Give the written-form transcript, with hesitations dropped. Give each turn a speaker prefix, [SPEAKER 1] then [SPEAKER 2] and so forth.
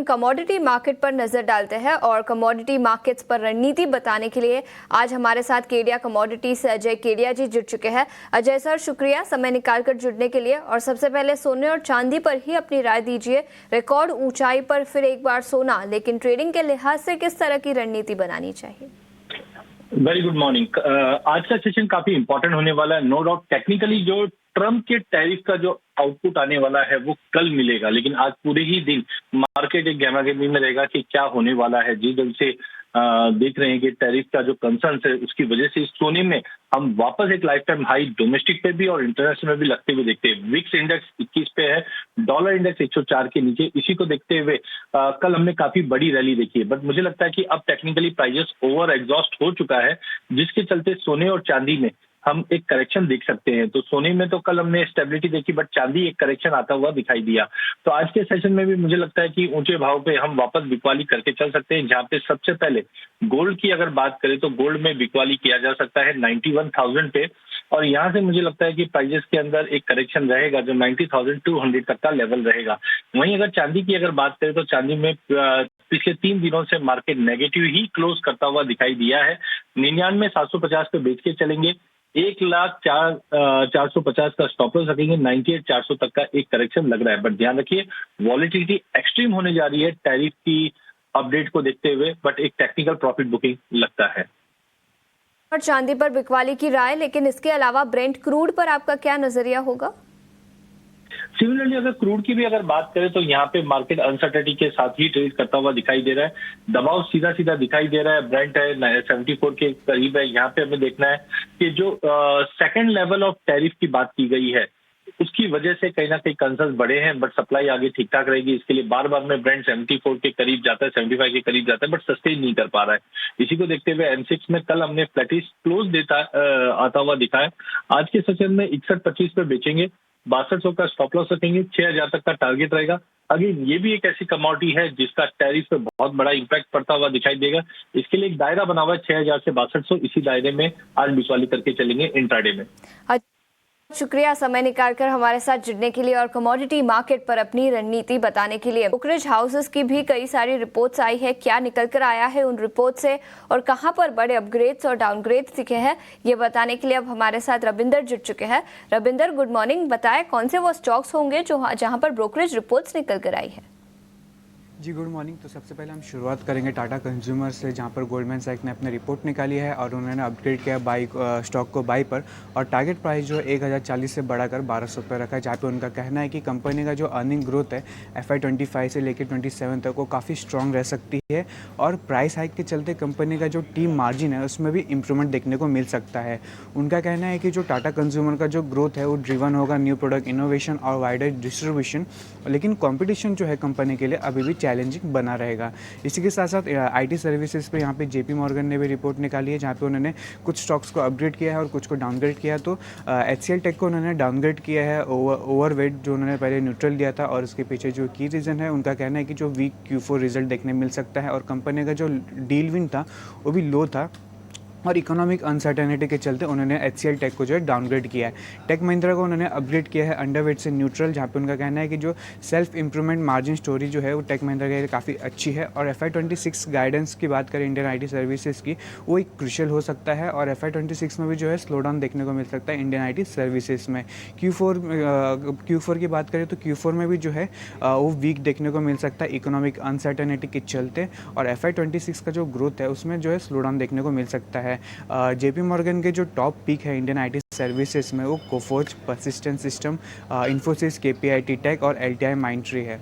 [SPEAKER 1] Commodity market पर नजर डालते हैं और कमोडिटी मार्केट्स पर रणनीति बताने के लिए आज हमारे साथ केडिया कमोडिटी से अजय केडिया जी जुड़ चुके हैं। अजय सर, शुक्रिया समय निकालकर जुड़ने के लिए। और सबसे पहले सोने और चांदी पर ही अपनी राय दीजिए। रिकॉर्ड ऊंचाई पर फिर एक बार सोना, लेकिन ट्रेडिंग के लिहाज से किस तरह की रणनीति बनानी चाहिए?
[SPEAKER 2] Very good morning. आज का सेशन काफी इंपॉर्टेंट होने वाला है। नो डाउट टेक्निकली जो ट्रम्प के टैरिफ का जो आउटपुट आने वाला है वो कल मिलेगा, लेकिन आज पूरे ही दिन मार्केट एक गहमागहमी में रहेगा कि क्या होने वाला है। जिस ढंग से देख रहे हैं कि टैरिफ का जो कंसर्न है उसकी वजह से इस सोने में हम वापस एक लाइफ टाइम हाई डोमेस्टिक पे भी और इंटरनेशनल में भी लगते हुए देखते हैं। विक्स इंडेक्स 21 पे है, डॉलर इंडेक्स 104 के नीचे। इसी को देखते हुए कल हमने काफी बड़ी रैली देखी है, बट मुझे लगता है कि अब टेक्निकली प्राइसेस ओवर एग्जॉस्ट हो चुका है, जिसके चलते सोने और चांदी में हम एक करेक्शन देख सकते हैं। तो सोने में तो कल हमने स्टेबिलिटी देखी, बट चांदी एक करेक्शन आता हुआ दिखाई दिया। तो आज के सेशन में भी मुझे लगता है कि ऊंचे भाव पे हम वापस बिकवाली करके चल सकते हैं, जहां पे सबसे पहले गोल्ड की अगर बात करें तो गोल्ड में बिकवाली किया जा सकता है 91,000 पे, और यहाँ से मुझे लगता है कि प्राइजेस के अंदर एक करेक्शन रहेगा जो 90,200 तक का लेवल रहेगा। वहीं अगर चांदी की अगर बात करें तो चांदी में पिछले 3 दिनों से मार्केट नेगेटिव ही क्लोज करता हुआ दिखाई दिया है। 99,750 पे बेच के चलेंगे, 1,04,450 का स्टॉप लॉस रखेंगे, 98,400 तक का एक करेक्शन लग रहा है। बट ध्यान रखिए वॉलेटिलिटी एक्सट्रीम होने जा रही है टैरिफ की अपडेट को देखते हुए, बट एक टेक्निकल प्रॉफिट बुकिंग लगता है।
[SPEAKER 1] और चांदी पर बिकवाली की राय, लेकिन इसके अलावा ब्रेंट क्रूड पर आपका क्या नजरिया होगा?
[SPEAKER 2] सिमिलरली अगर क्रूड की भी अगर बात करें तो यहाँ पे मार्केट अनसर्टेनिटी के साथ ही ट्रेड करता हुआ दिखाई दे रहा है। दबाव सीधा सीधा दिखाई दे रहा है। ब्रेंट है 74 के करीब है। यहाँ पे हमें देखना है कि जो सेकंड लेवल ऑफ टैरिफ की बात की गई है उसकी वजह से कहीं ना कहीं कंसर्न बढ़े हैं, बट सप्लाई आगे ठीक ठाक रहेगी। इसके लिए बार बार में ब्रेंट 74 के करीब जाता है, 75 के करीब जाता है, बट सस्टेन नहीं कर पा रहा है। इसी को देखते हुए M6 में कल हमने फ्लैटिश क्लोज देता आता हुआ दिखा है। आज के सेशन में 61.25 पे बेचेंगे, 6200 का स्टॉप लॉस रखेंगे, 6,000 तक का टारगेट रहेगा। अगेन ये भी एक ऐसी कमोडिटी है जिसका टैरिफ पे बहुत बड़ा इंपैक्ट पड़ता हुआ दिखाई देगा। इसके लिए एक दायरा बना हुआ है 6,000 से 6200। इसी दायरे में आज बिचवाली करके चलेंगे इंट्राडे में।
[SPEAKER 1] शुक्रिया समय निकालकर हमारे साथ जुड़ने के लिए और कमोडिटी मार्केट पर अपनी रणनीति बताने के लिए। ब्रोकरेज हाउसेस की भी कई सारी रिपोर्ट्स आई है, क्या निकल कर आया है उन रिपोर्ट से और कहां पर बड़े अपग्रेड्स और डाउनग्रेड्स दिखे हैं, ये बताने के लिए अब हमारे साथ रविंदर जुड़ चुके हैं। Ravinder, good morning. बताएं कौन से वो स्टॉक्स होंगे जो जहां पर ब्रोकरेज रिपोर्ट्स निकल कर आई है?
[SPEAKER 3] जी गुड मॉर्निंग। तो सबसे पहले हम शुरुआत करेंगे टाटा कंज्यूमर से, जहां पर गोल्डमैन सैक्स ने अपनी रिपोर्ट निकाली है और उन्होंने अपग्रेड किया स्टॉक को बाई पर, और टारगेट प्राइस जो 1,040 से बढ़ाकर 1,200 पर रखा है। जहाँ पे उनका कहना है कि कंपनी का जो अर्निंग ग्रोथ है FY25 से लेकर 27 तक वो काफ़ी स्ट्रॉन्ग रह सकती है, और प्राइस हाइक के चलते कंपनी का जो टीम मार्जिन है उसमें भी इम्प्रूवमेंट देखने को मिल सकता है। उनका कहना है कि जो टाटा कंज्यूमर का जो ग्रोथ है वो ड्रिवन होगा न्यू प्रोडक्ट इनोवेशन और वाइडर डिस्ट्रीब्यूशन, लेकिन कॉम्पिटिशन जो है कंपनी के लिए अभी भी चैलेंजिंग बना रहेगा। इसी के साथ साथ IT सर्विसेज पे यहाँ पे JP मॉर्गन ने भी रिपोर्ट निकाली है, जहाँ पे उन्होंने कुछ स्टॉक्स को अपग्रेड किया है और कुछ को डाउनग्रेड किया है। तो HCL टेक को उन्होंने डाउनग्रेड किया है, ओवरवेट जो उन्होंने पहले न्यूट्रल दिया था, और उसके पीछे जो की रीज़न है उनका कहना है कि जो वीक Q4 रिजल्ट देखने मिल सकता है, और कंपनी का जो डील विन था वो भी लो था, और इकोनॉमिक अनसर्टेनिटी के चलते उन्होंने HCL टेक को जो है डाउनग्रेड किया है। टेक महिंद्रा को उन्होंने अपग्रेड किया है अंडरवेट से न्यूट्रल, जहाँ पे उनका कहना है कि जो सेल्फ इंप्रूवमेंट मार्जिन स्टोरी जो है वो टेक महिंद्रा के लिए काफ़ी अच्छी है। और FY26 गाइडेंस की बात करें इंडियन IT सर्विसेज की, वो एक क्रूशियल हो सकता है, और FY26 में भी जो है स्लो डाउन देखने को मिल सकता है इंडियन IT सर्विसेज में। Q4 की बात करें तो Q4 में भी जो है वो वीक देखने को मिल सकता है इकोनॉमिक अनसर्टेनिटी के चलते, और FY26 का जो ग्रोथ है उसमें जो है स्लो डाउन देखने को मिल सकता है। JP मॉर्गन के जो टॉप पिक है इंडियन IT सर्विसेज में वो कोफोर्ज, परसिस्टेंट सिस्टम, इन्फोसिस, KPIT टेक और LTI माइंडट्री है।